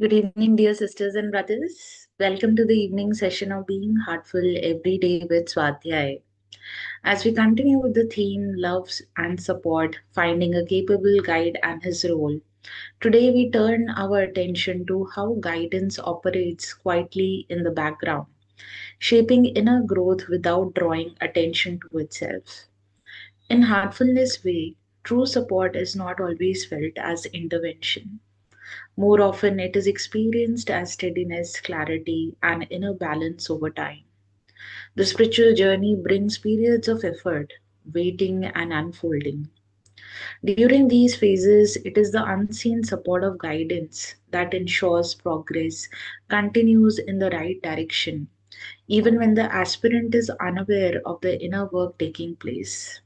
Good evening, dear sisters and brothers. Welcome to the evening session of Being Heartful Every Day with Swadhyaya. As we continue with the theme Love and Support, finding a capable guide and his role, today we turn our attention to how guidance operates quietly in the background, shaping inner growth without drawing attention to itself. In Heartfulness Way, true support is not always felt as intervention. More often, it is experienced as steadiness, clarity, and inner balance over time. The spiritual journey brings periods of effort, waiting, and unfolding. During these phases, it is the unseen support of guidance that ensures progress continues in the right direction, even when the aspirant is unaware of the inner work taking place.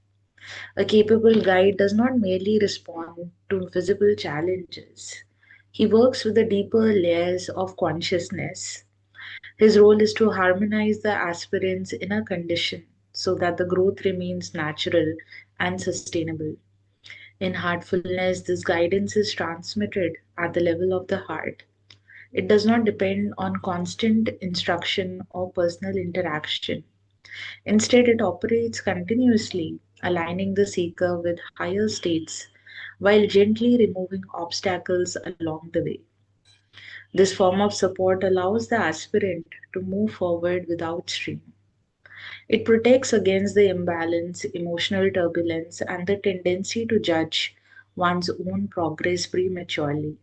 A capable guide does not merely respond to visible challenges. He works with the deeper layers of consciousness. His role is to harmonize the aspirant's inner condition so that the growth remains natural and sustainable. In heartfulness, this guidance is transmitted at the level of the heart. It does not depend on constant instruction or personal interaction. Instead, it operates continuously, aligning the seeker with higher states while gently removing obstacles along the way. This form of support allows the aspirant to move forward without strain. It protects against the imbalance, emotional turbulence, and the tendency to judge one's own progress prematurely.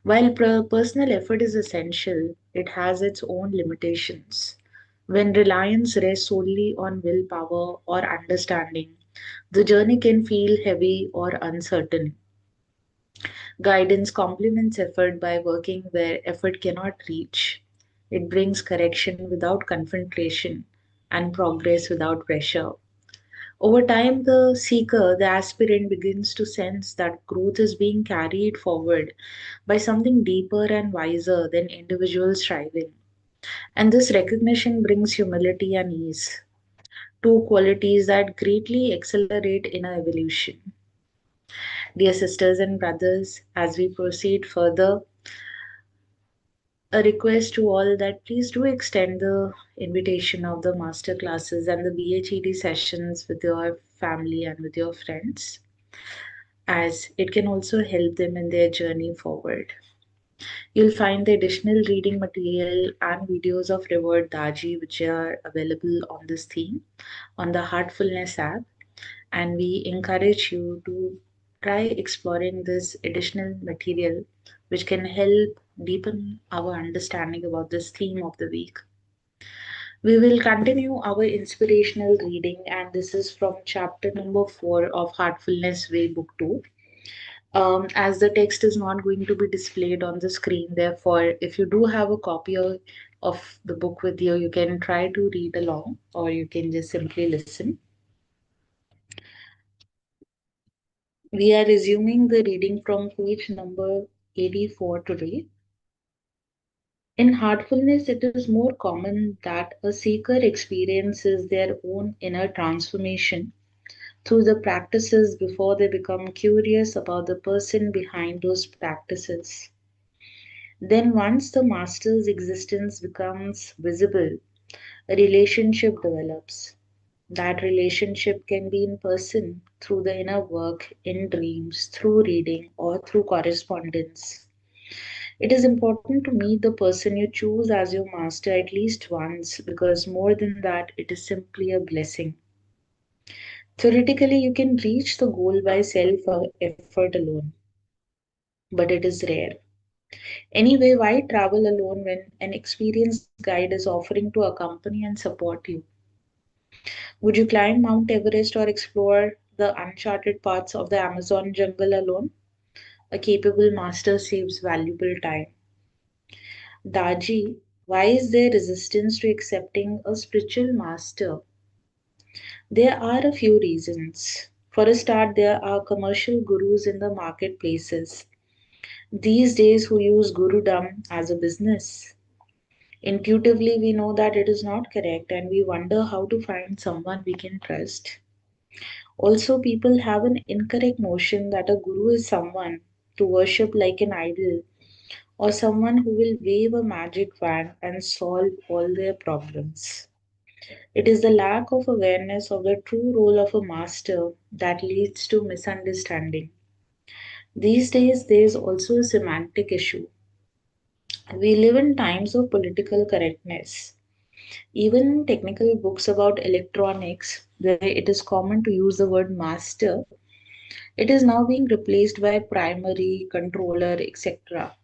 While personal effort is essential, it has its own limitations. When reliance rests solely on willpower or understanding, the journey can feel heavy or uncertain. Guidance complements effort by working where effort cannot reach. It brings correction without confrontation and progress without pressure. Over time, the aspirant begins to sense that growth is being carried forward by something deeper and wiser than individual striving. And this recognition brings humility and ease, two qualities that greatly accelerate inner evolution. Dear sisters and brothers, as we proceed further, a request to all that please do extend the invitation of the master classes and the BHED sessions with your family and with your friends, as it can also help them in their journey forward. You'll find the additional reading material and videos of Revered Daji, which are available on this theme on the Heartfulness app. And we encourage you to try exploring this additional material, which can help deepen our understanding about this theme of the week. We will continue our inspirational reading, and this is from chapter number 4 of Heartfulness Way, Book 2. As the text is not going to be displayed on the screen, therefore, if you do have a copy of the book with you, you can try to read along or you can just simply listen. We are resuming the reading from page number 84 today. In heartfulness, it is more common that a seeker experiences their own inner transformation through the practices before they become curious about the person behind those practices. Then, once the master's existence becomes visible, a relationship develops. That relationship can be in person, through the inner work, in dreams, through reading, or through correspondence. It is important to meet the person you choose as your master at least once, because more than that, it is simply a blessing. Theoretically, you can reach the goal by self effort alone, but it is rare. Anyway, why travel alone when an experienced guide is offering to accompany and support you? Would you climb Mount Everest or explore the uncharted parts of the Amazon jungle alone? A capable master saves valuable time. Daji, why is there resistance to accepting a spiritual master? There are a few reasons. For a start, there are commercial gurus in the marketplaces these days who use Gurudom as a business. Intuitively, we know that it is not correct and we wonder how to find someone we can trust. Also, people have an incorrect notion that a guru is someone to worship like an idol or someone who will wave a magic wand and solve all their problems. It is the lack of awareness of the true role of a master that leads to misunderstanding. These days, there is also a semantic issue. We live in times of political correctness. Even in technical books about electronics, where it is common to use the word master, it is now being replaced by primary, controller, etc.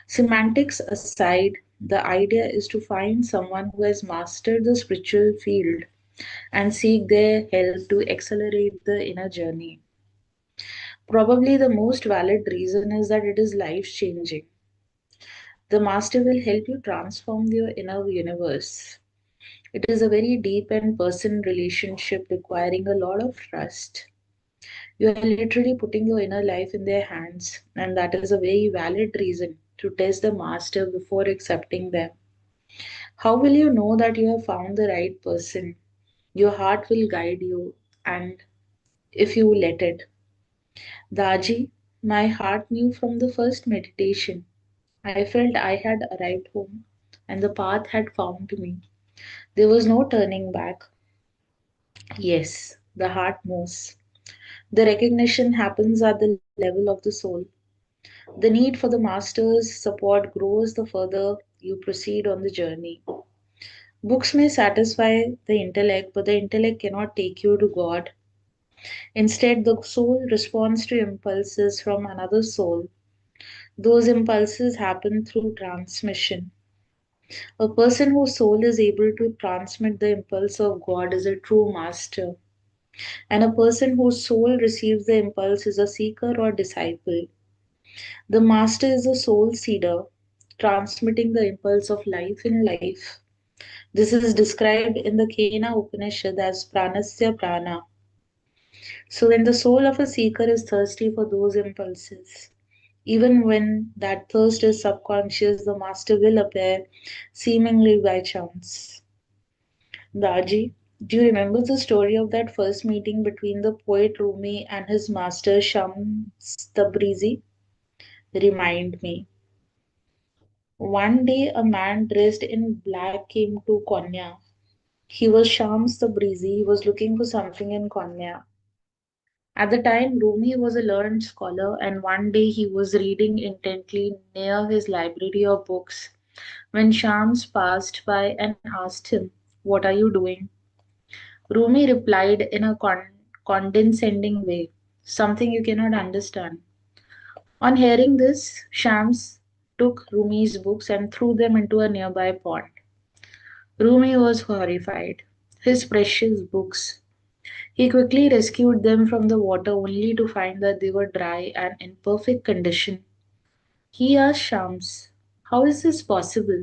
Semantics aside, the idea is to find someone who has mastered the spiritual field and seek their help to accelerate the inner journey. Probably the most valid reason is that it is life changing. The master will help you transform your inner universe. It is a very deep and personal relationship requiring a lot of trust. You are literally putting your inner life in their hands, and that is a very valid reason to test the master before accepting them. How will you know that you have found the right person? Your heart will guide you, and if you let it. Daji, my heart knew from the first meditation. I felt I had arrived home, and the path had found me. There was no turning back. Yes, the heart knows. The recognition happens at the level of the soul. The need for the master's support grows the further you proceed on the journey. Books may satisfy the intellect, but the intellect cannot take you to God. Instead, the soul responds to impulses from another soul. Those impulses happen through transmission. A person whose soul is able to transmit the impulse of God is a true master, and a person whose soul receives the impulse is a seeker or disciple. The master is a soul seeder, transmitting the impulse of life in life. This is described in the Kena Upanishad as pranasya prana. So, when the soul of a seeker is thirsty for those impulses, even when that thirst is subconscious, the master will appear seemingly by chance. Daji, do you remember the story of that first meeting between the poet Rumi and his master Shams Tabrizi? Remind me. One day, a man dressed in black came to Konya. He was Shams Tabrizi. He was looking for something in Konya. At the time, Rumi was a learned scholar, and one day he was reading intently near his library of books when Shams passed by and asked him, "What are you doing?" Rumi replied in a condescending way, "Something you cannot understand." On hearing this, Shams took Rumi's books and threw them into a nearby pond. Rumi was horrified. His precious books. He quickly rescued them from the water only to find that they were dry and in perfect condition. He asked Shams, "How is this possible?"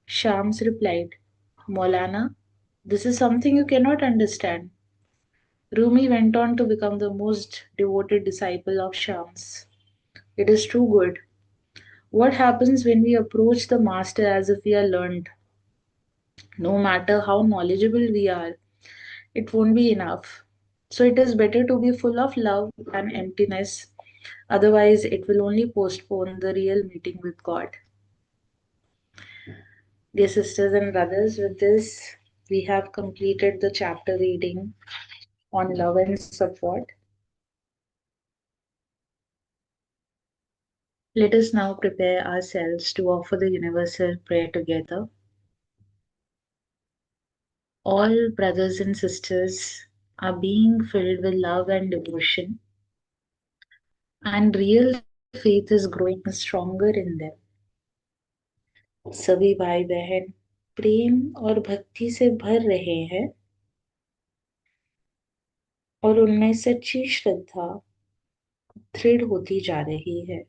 Shams replied, "Maulana, this is something you cannot understand." Rumi went on to become the most devoted disciple of Shams. It is too good. What happens when we approach the Master as if we are learned? No matter how knowledgeable we are, it won't be enough. So it is better to be full of love and emptiness. Otherwise, it will only postpone the real meeting with God. Dear sisters and brothers, with this, we have completed the chapter reading on love and support. Let us now prepare ourselves to offer the universal prayer together. All brothers and sisters are being filled with love and devotion, and real faith is growing stronger in them. सभी भाई बहन प्रेम और भक्ति से भर रहे हैं और उनमें सच्ची श्रद्धा दृढ़ होती जा रही है.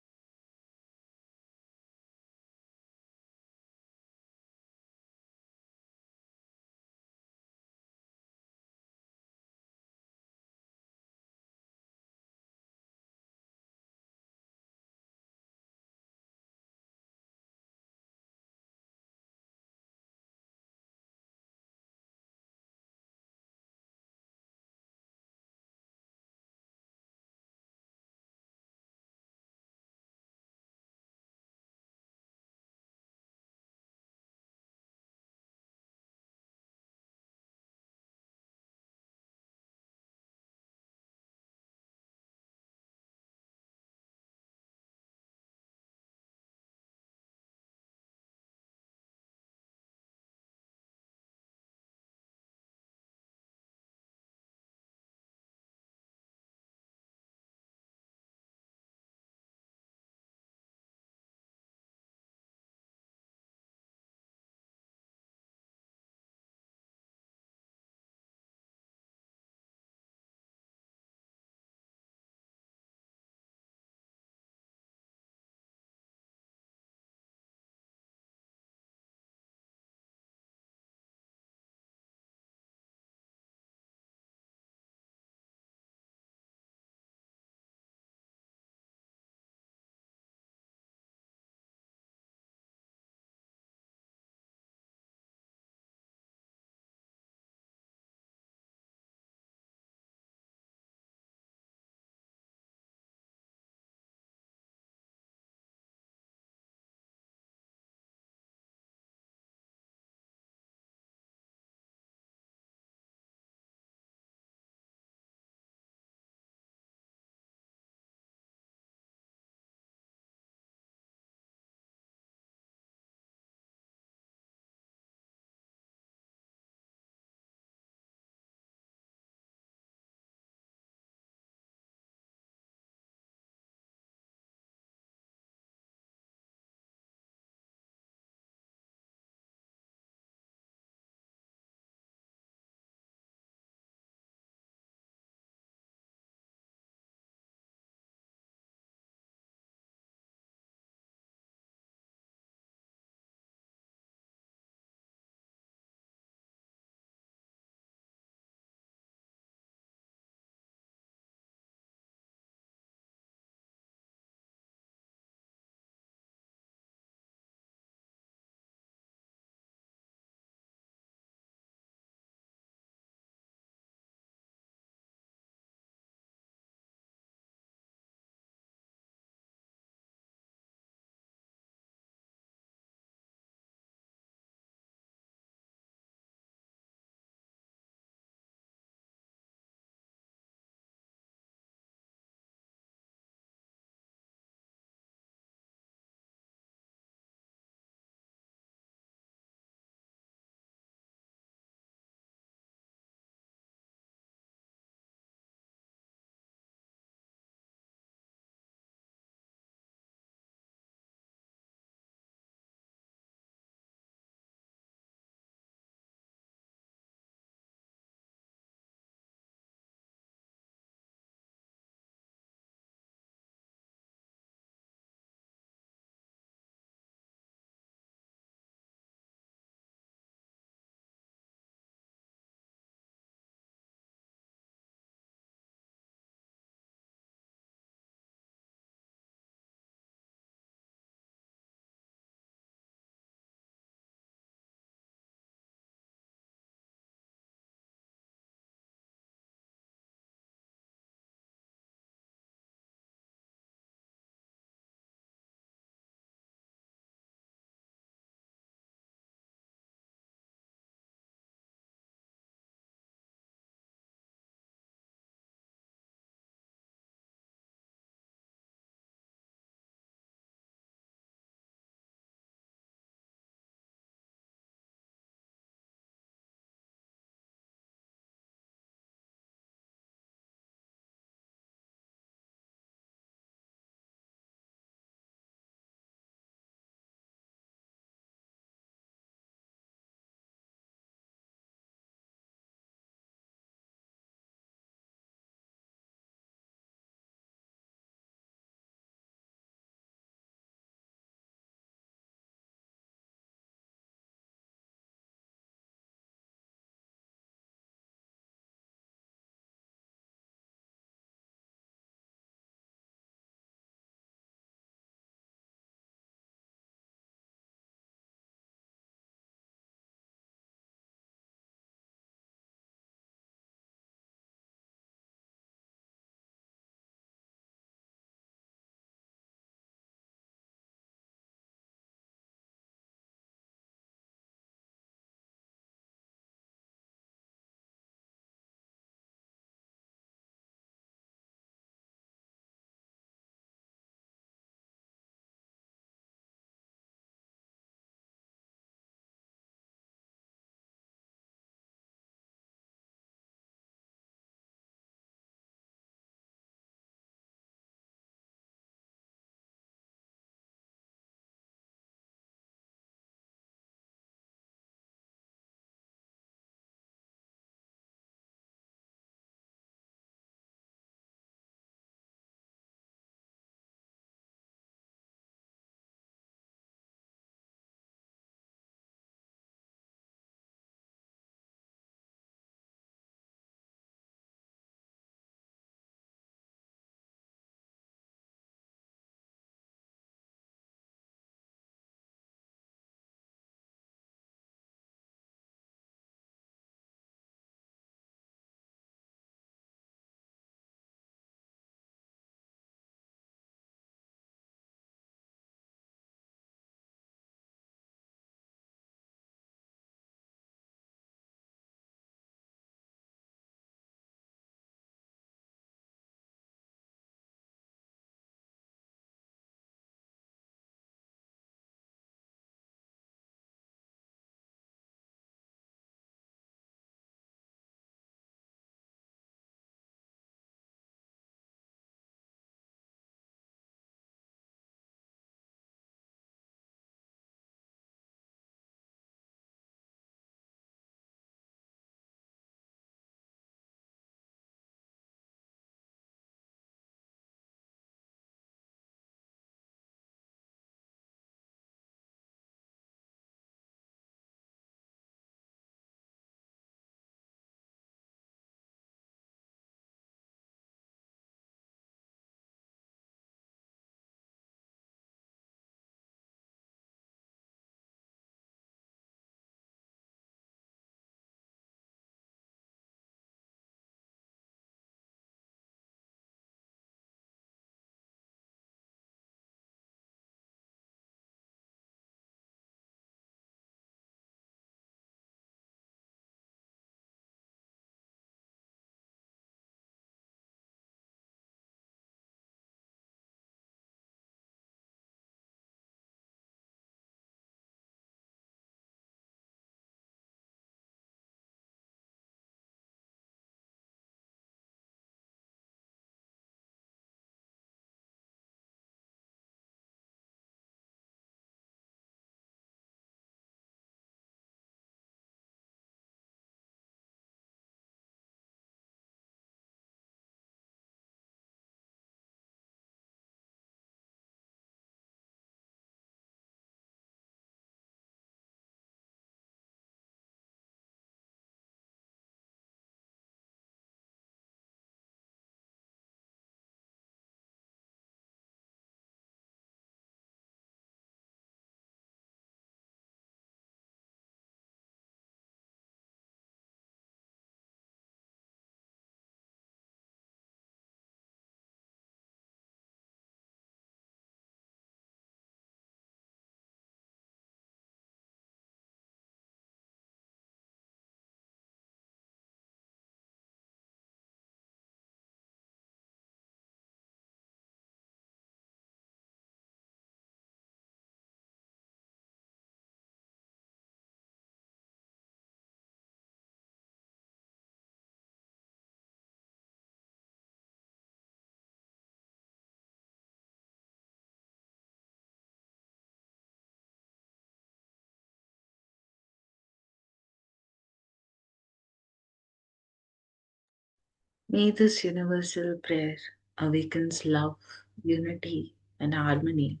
May this universal prayer awakens love, unity, and harmony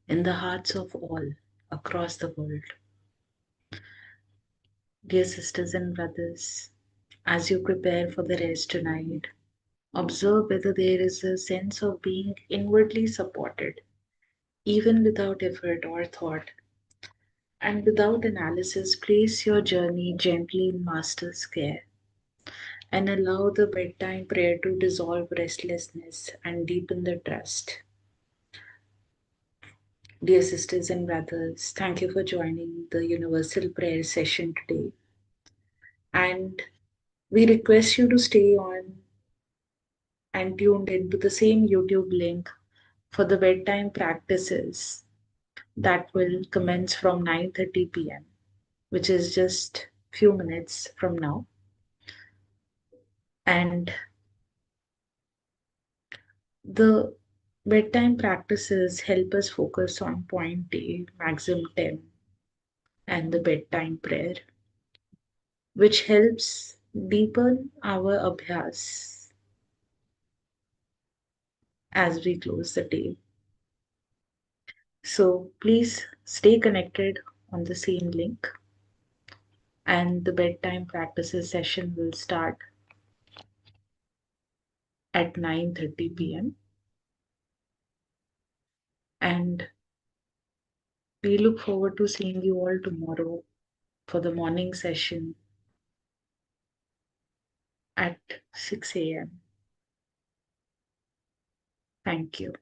in the hearts of all across the world. Dear sisters and brothers, as you prepare for the rest tonight, observe whether there is a sense of being inwardly supported, even without effort or thought. And without analysis, place your journey gently in Master's care and allow the bedtime prayer to dissolve restlessness and deepen the trust. Dear sisters and brothers, thank you for joining the Universal Prayer session today. And we request you to stay on and tuned into the same YouTube link for the bedtime practices that will commence from 9:30 p.m., which is just few minutes from now. And the bedtime practices help us focus on point A, maximum 10, and the bedtime prayer, which helps deepen our abhyas as we close the day. So please stay connected on the same link, and the bedtime practices session will start at 9:30 p.m. And we look forward to seeing you all tomorrow for the morning session at 6 a.m. Thank you.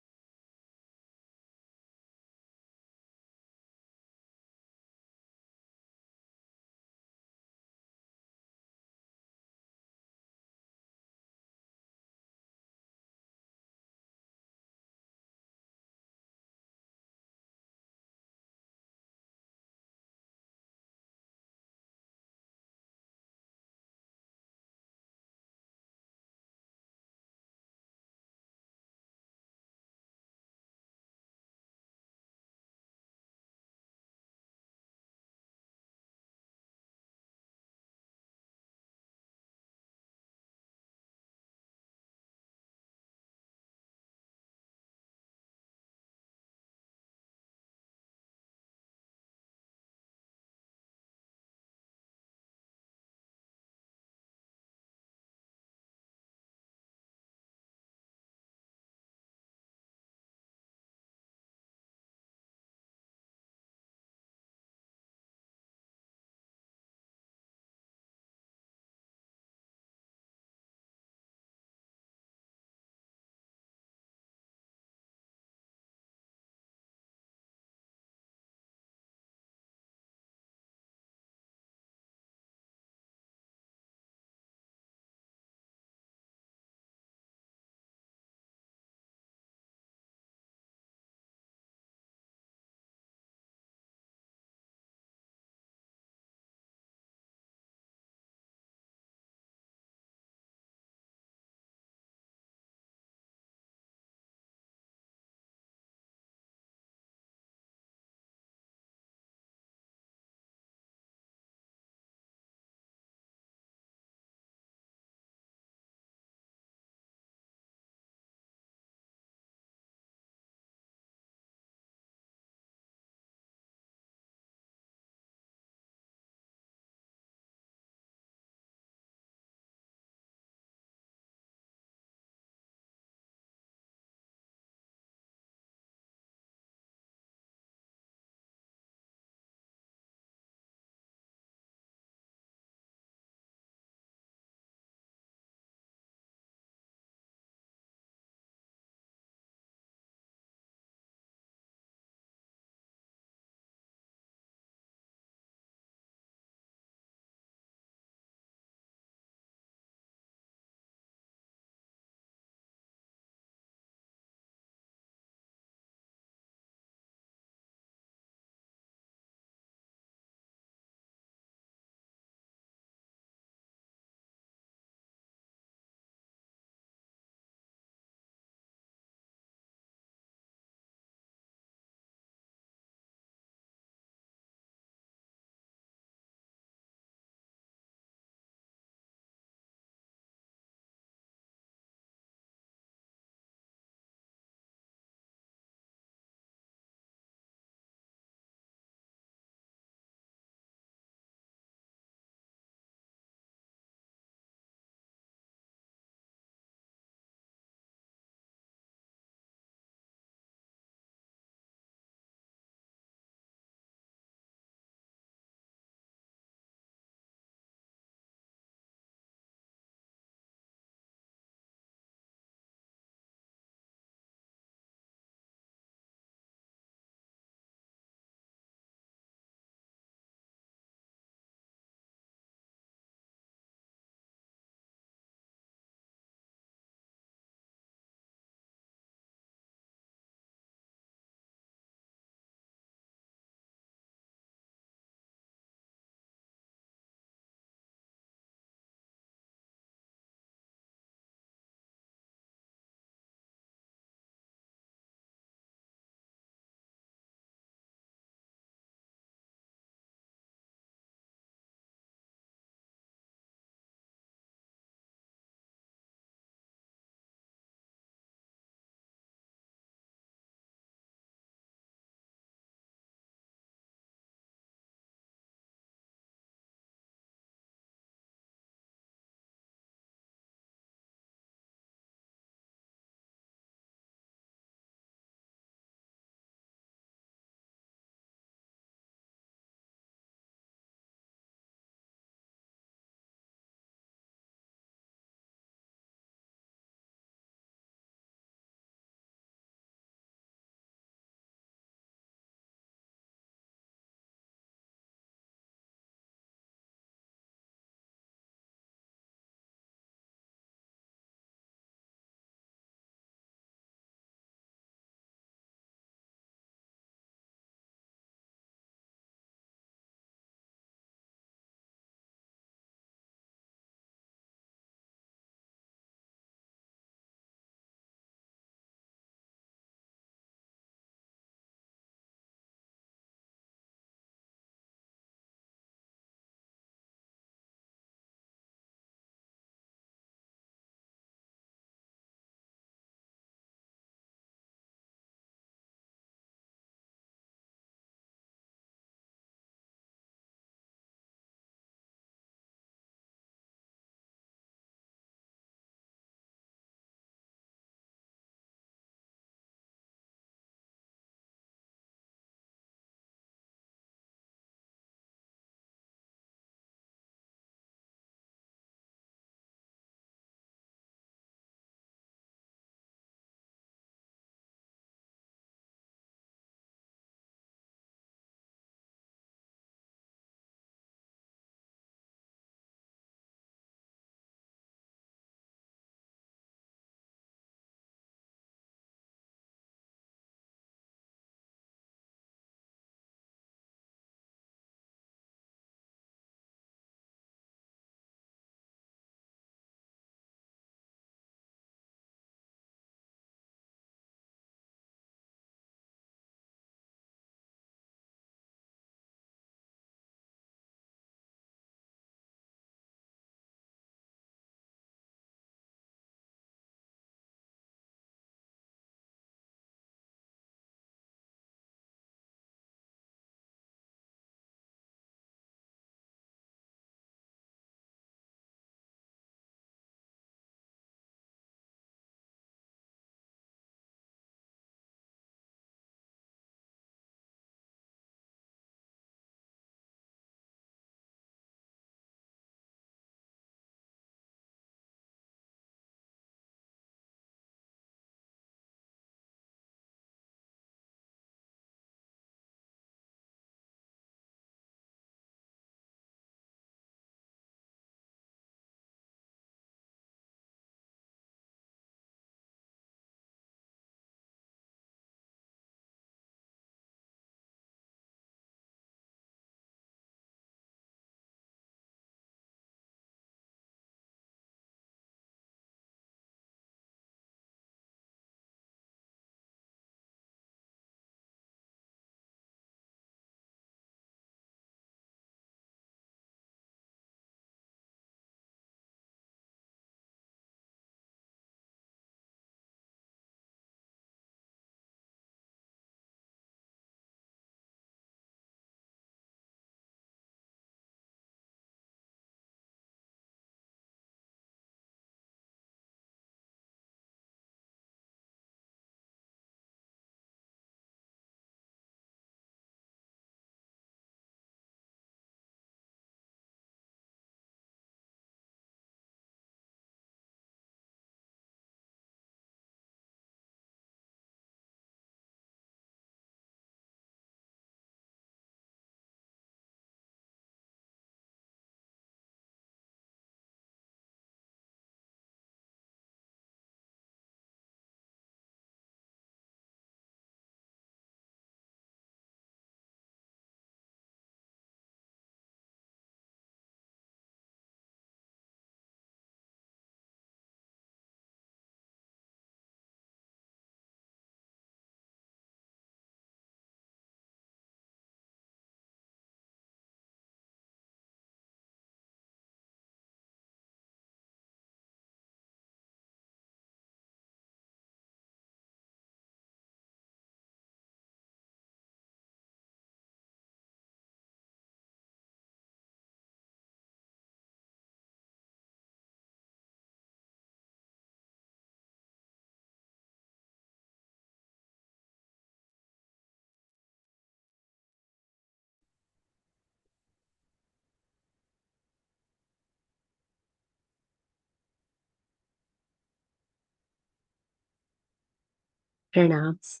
Pranams.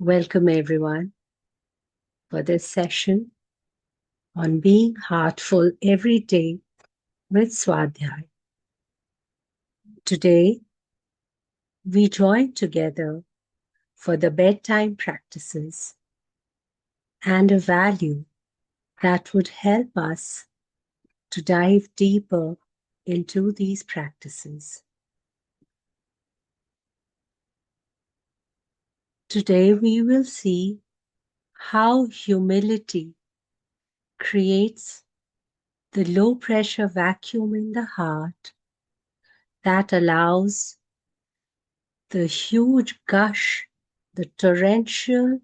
Welcome everyone for this session on being heartful every day with Swadhyaya. Today, we join together for the bedtime practices and a value that would help us to dive deeper into these practices. Today, we will see how humility creates the low pressure vacuum in the heart that allows the huge gush, the torrential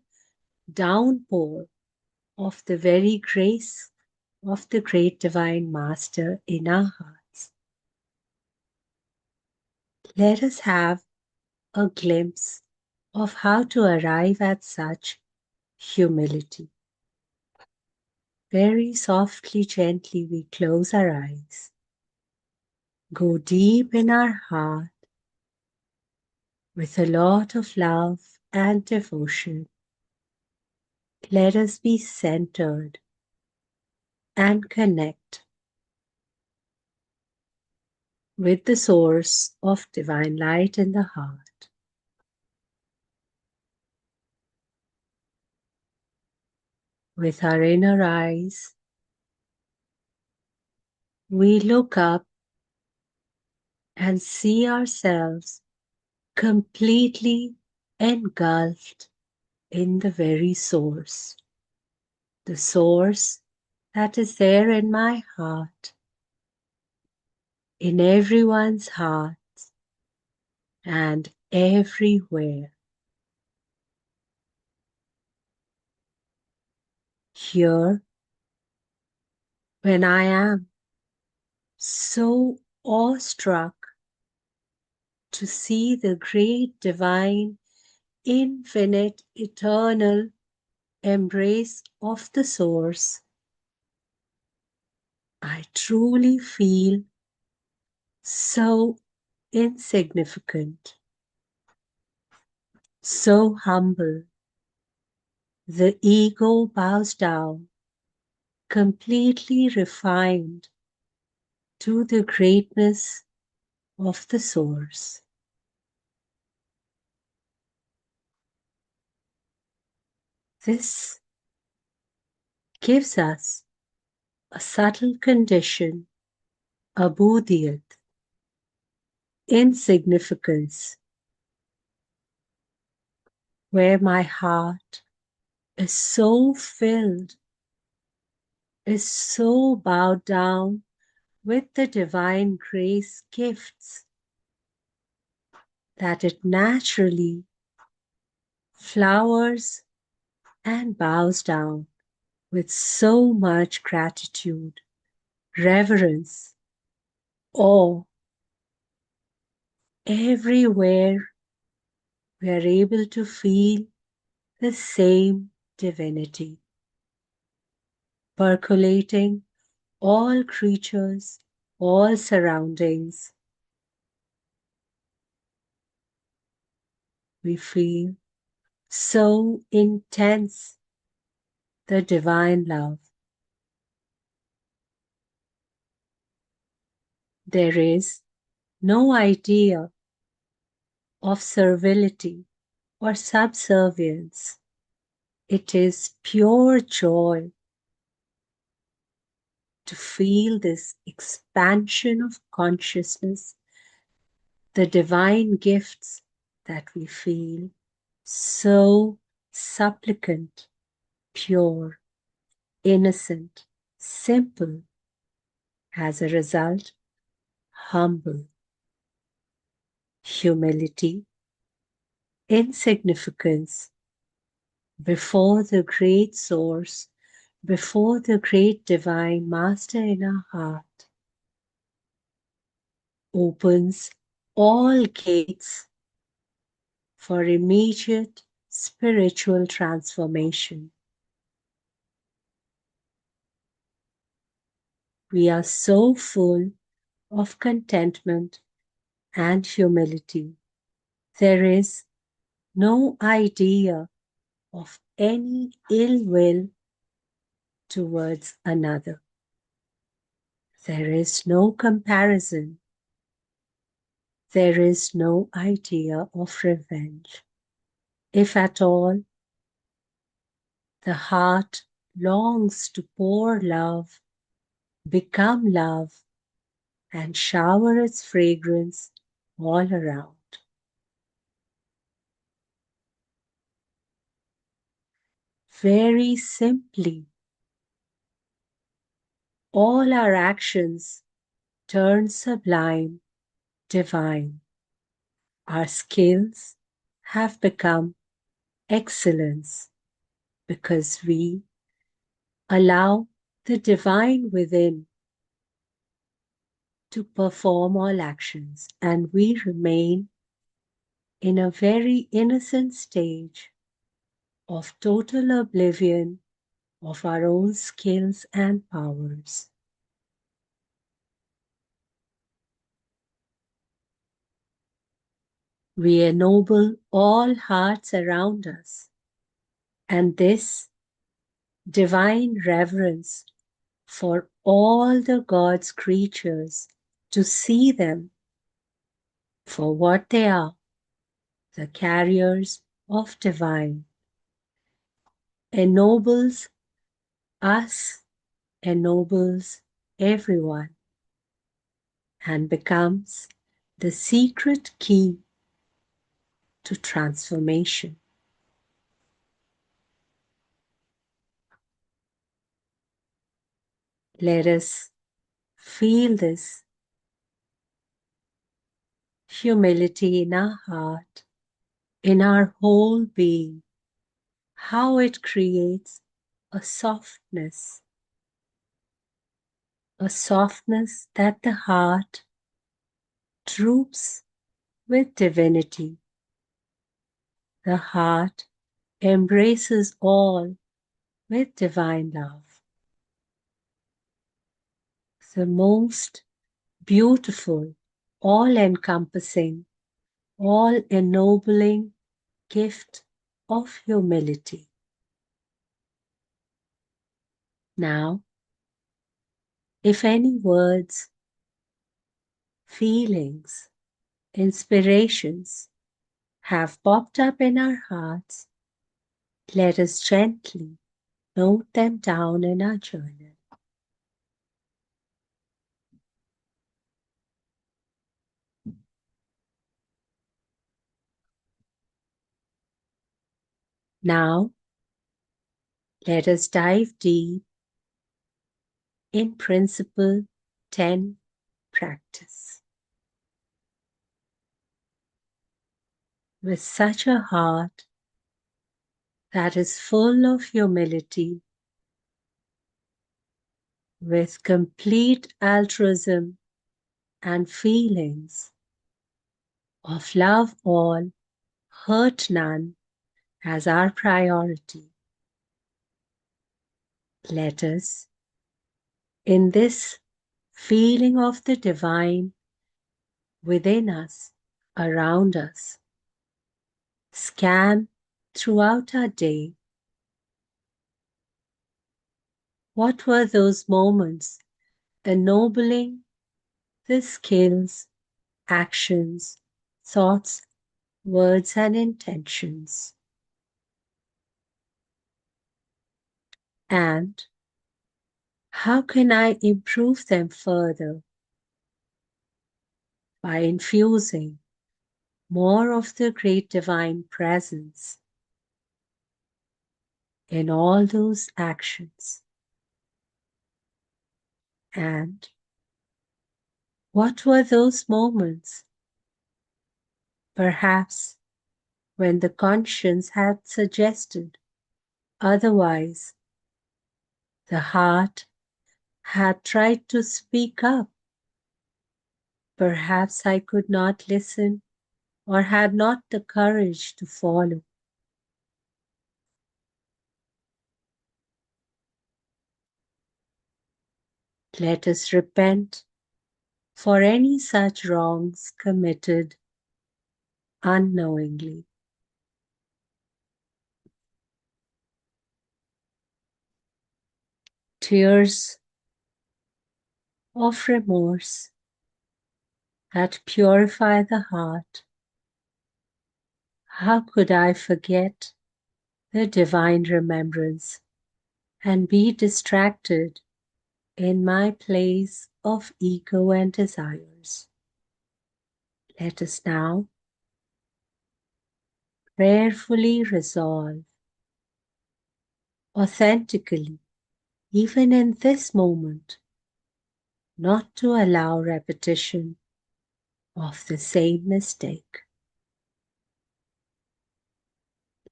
downpour of the very grace of the great divine master in our hearts. Let us have a glimpse of how to arrive at such humility. Very softly, gently, we close our eyes, go deep in our heart with a lot of love and devotion. Let us be centered and connect with the source of divine light in the heart. With our inner eyes, we look up and see ourselves completely engulfed in the very source, the source that is there in my heart, in everyone's heart, and everywhere. Here, when I am so awestruck to see the great divine, infinite, eternal embrace of the source, I truly feel so insignificant, so humble. The ego bows down, completely refined to the greatness of the source. This gives us a subtle condition, abudiyat, insignificance, where my heart is so filled, is so bowed down with the divine grace gifts that it naturally flowers and bows down with so much gratitude, reverence, awe. Everywhere we are able to feel the same divinity percolating all creatures, all surroundings. We feel so intense the divine love. There is no idea of servility or subservience. It is pure joy to feel this expansion of consciousness, the divine gifts that we feel, so supplicant, pure, innocent, simple, as a result, humble, humility, insignificance before the great source, before the great divine master in our heart, opens all gates for immediate spiritual transformation. We are so full of contentment and humility. There is no idea of any ill will towards another. There is no comparison. There is no idea of revenge. If at all, the heart longs to pour love, become love, and shower its fragrance all around. Very simply, all our actions turn sublime, divine. Our skills have become excellence because we allow the divine within to perform all actions, and we remain in a very innocent stage of total oblivion of our own skills and powers. We ennoble all hearts around us, and this divine reverence for all the God's creatures, to see them for what they are, the carriers of divine, ennobles us, ennobles everyone, and becomes the secret key to transformation. Let us feel this humility in our heart, in our whole being, how it creates a softness that the heart droops with divinity. The heart embraces all with divine love. The most beautiful, all-encompassing, all-ennobling gift of humility. Now, if any words, feelings, inspirations have popped up in our hearts, let us gently note them down in our journal. Now, let us dive deep in Principle 10 practice. With such a heart that is full of humility, with complete altruism and feelings of love all, hurt none as our priority, let us, in this feeling of the divine within us, around us, scan throughout our day. What were those moments ennobling the skills, actions, thoughts, words, and intentions? And how can I improve them further? By infusing more of the great divine presence in all those actions. And what were those moments? Perhaps when the conscience had suggested otherwise, the heart had tried to speak up. Perhaps I could not listen or had not the courage to follow. Let us repent for any such wrongs committed unknowingly. tears of remorse that purify the heart. How could I forget the divine remembrance and be distracted in my place of ego and desires? Let us now prayerfully resolve, authentically, even in this moment, not to allow repetition of the same mistake.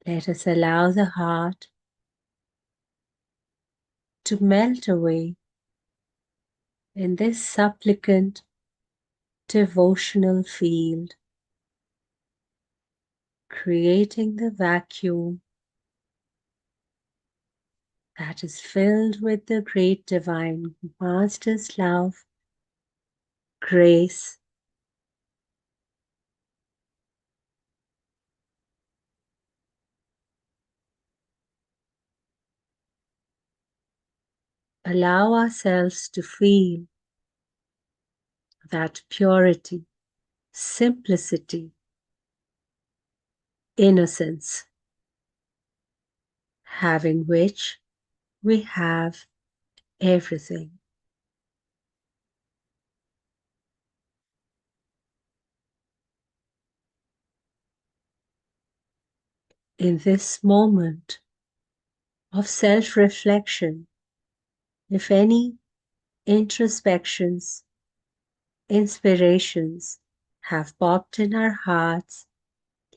Let us allow the heart to melt away in this supplicant devotional field, creating the vacuum that is filled with the great divine Master's love, grace, allow ourselves to feel that purity, simplicity, innocence, having which we have everything. In this moment of self-reflection, if any introspections, inspirations have popped in our hearts,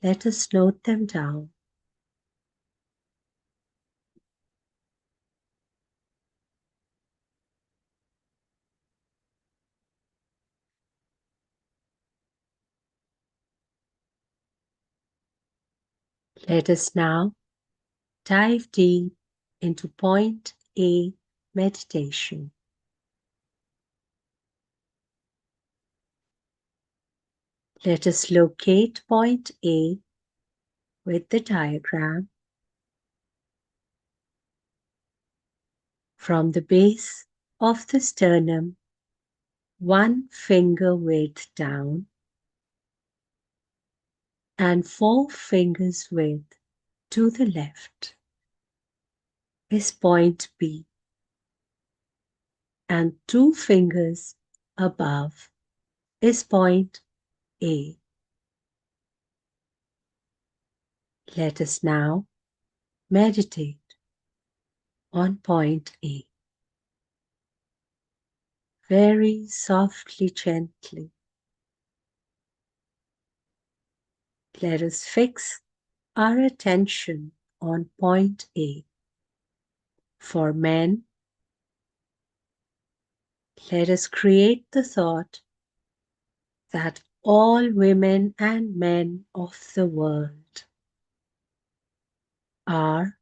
let us note them down. Let us now dive deep into point A meditation. Let us locate point A with the diagram from the base of the sternum, one finger width down and 4 fingers width to the left is point B, and 2 fingers above is point A. Let us now meditate on point A. Very softly, gently, let us fix our attention on point A. For men, let us create the thought that all women and men of the world are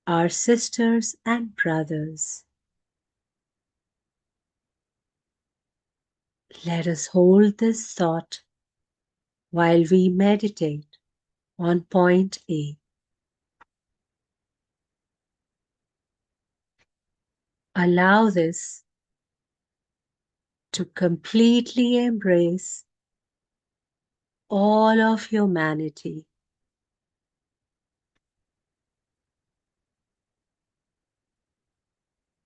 our sisters and brothers. Let us hold this thought while we meditate on point A. Allow this to completely embrace all of humanity.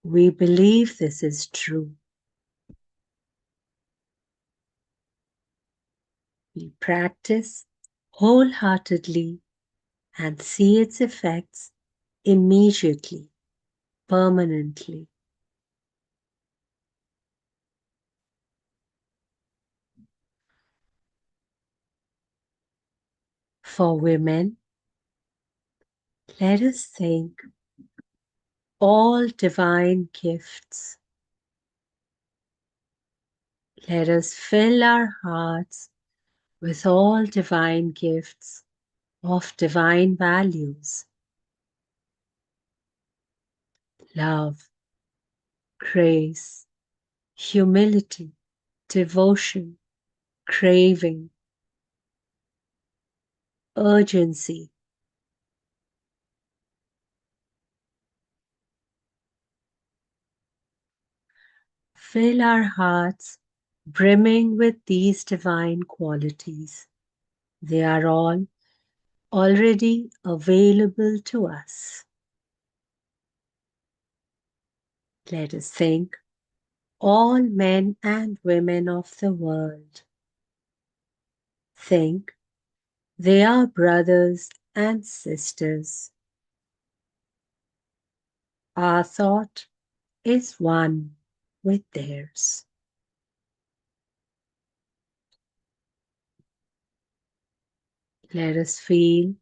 We believe this is true. We practice wholeheartedly and see its effects immediately, permanently. For women, let us thank all divine gifts. Let us fill our hearts with all divine gifts of divine values, love, grace, humility, devotion, craving, urgency, fill our hearts brimming with these divine qualities. They are all already available to us. Let us think all men and women of the world. Think they are brothers and sisters. Our thought is one with theirs. Let us feel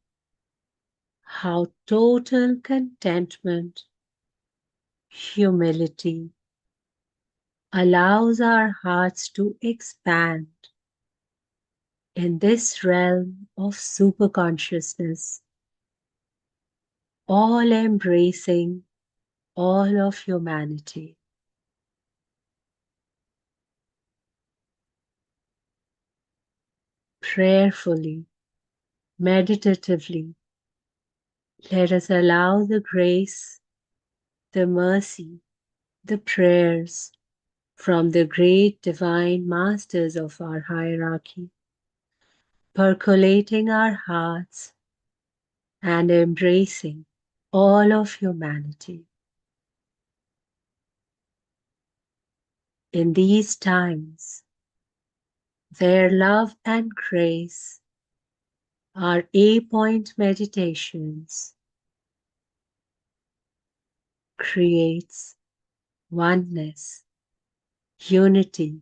how total contentment, humility allows our hearts to expand in this realm of superconsciousness, all embracing all of humanity. Prayerfully, meditatively, let us allow the grace, the mercy, the prayers from the great divine masters of our hierarchy, percolating our hearts and embracing all of humanity. In these times, their love and grace, our A-point meditations, creates oneness, unity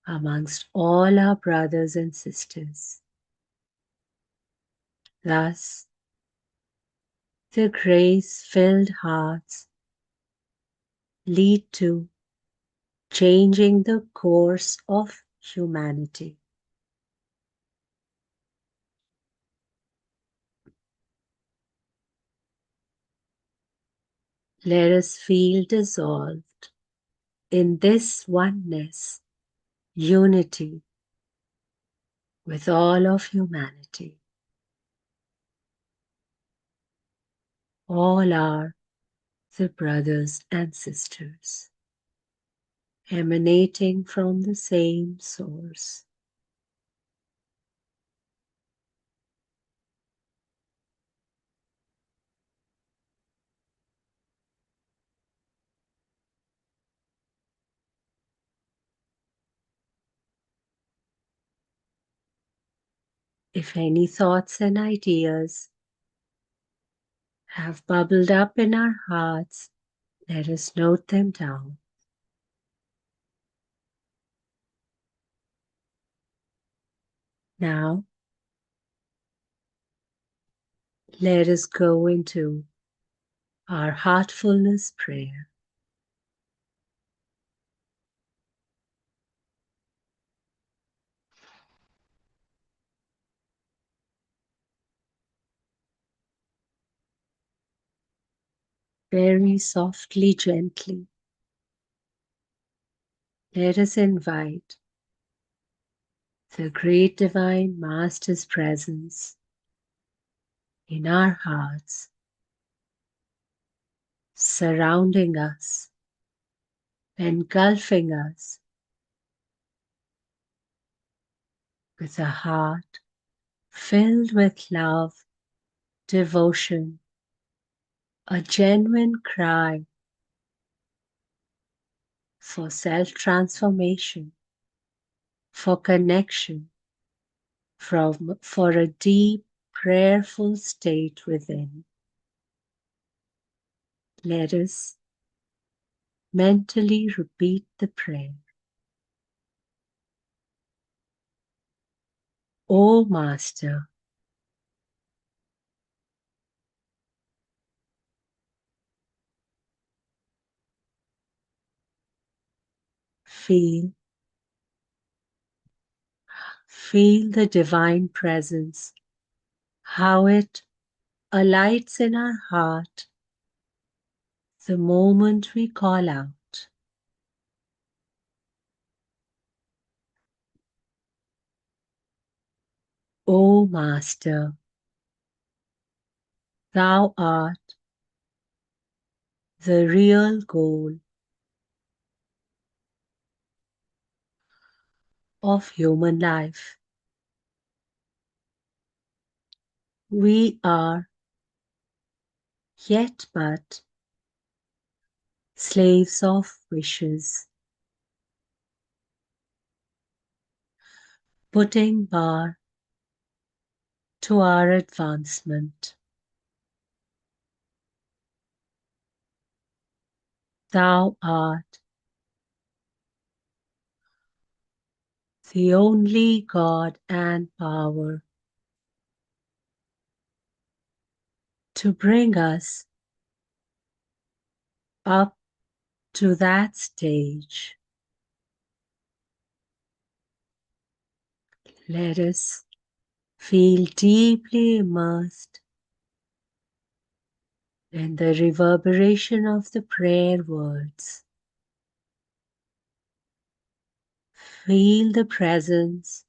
amongst all our brothers and sisters. Thus, the grace-filled hearts lead to changing the course of humanity. Let us feel dissolved in this oneness, unity with all of humanity. All are the brothers and sisters, emanating from the same source. If any thoughts and ideas have bubbled up in our hearts, let us note them down. Now, let us go into our heartfulness prayer. Very softly, gently, let us invite the great divine master's presence in our hearts, surrounding us, engulfing us with a heart filled with love, devotion, a genuine cry for self-transformation, for connection, for a deep, prayerful state within. Let us mentally repeat the prayer. O Master, feel, feel the divine presence, how it alights in our heart the moment we call out. O Master, thou art the real goal of human life. We are yet but slaves of wishes, putting bar to our advancement. Thou art the only God and power to bring us up to that stage. Let us feel deeply immersed in the reverberation of the prayer words. Feel the presence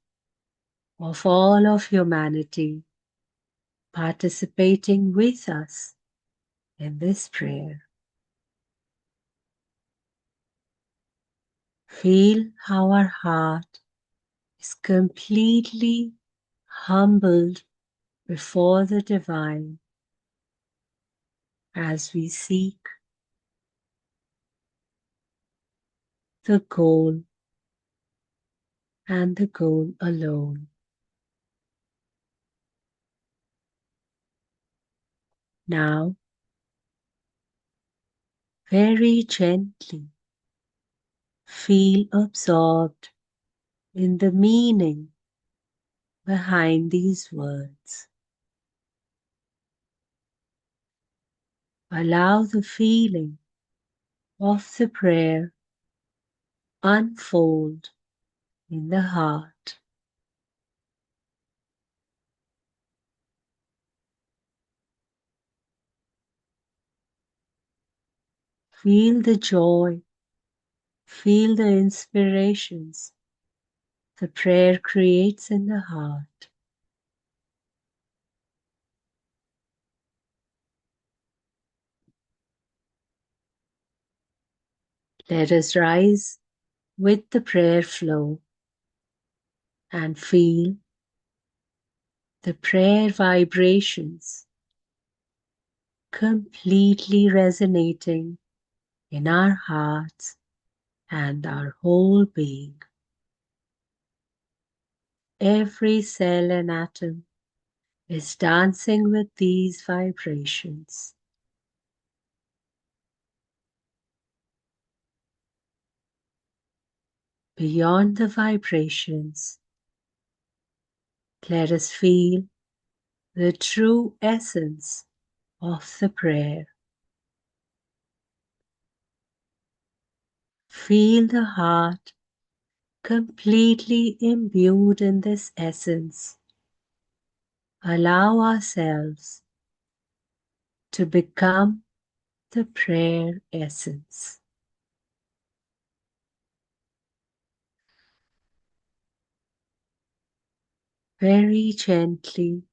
of all of humanity participating with us in this prayer. Feel how our heart is completely humbled before the divine as we seek the goal and the goal alone. Now, very gently, feel absorbed in the meaning behind these words. Allow the feeling of the prayer unfold in the heart. Feel the joy, feel the inspirations the prayer creates in the heart. Let us rise with the prayer flow and feel the prayer vibrations completely resonating in our hearts and our whole being. Every cell and atom is dancing with these vibrations. Beyond the vibrations, let us feel the true essence of the prayer. Feel the heart completely imbued in this essence. Allow ourselves to become the prayer essence. Very gently,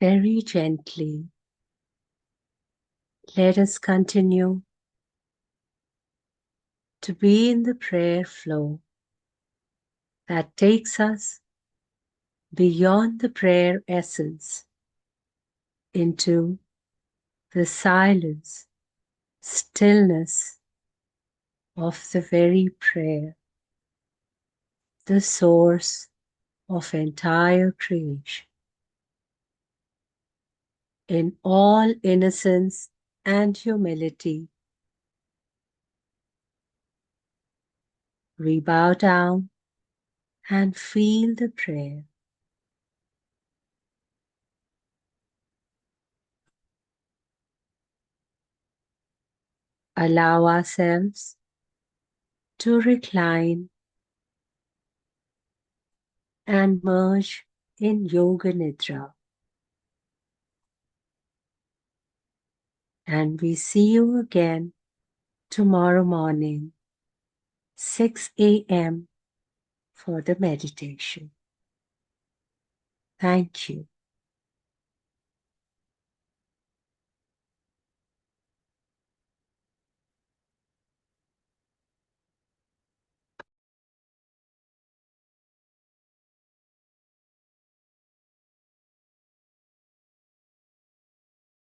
very gently, let us continue to be in the prayer flow that takes us beyond the prayer essence into the silence, stillness of the very prayer, the source of entire creation. In all innocence and humility, We bow down and feel the prayer. Allow ourselves to recline and merge in Yoga Nidra. And we see you again tomorrow morning, 6 a.m. for the meditation. Thank you.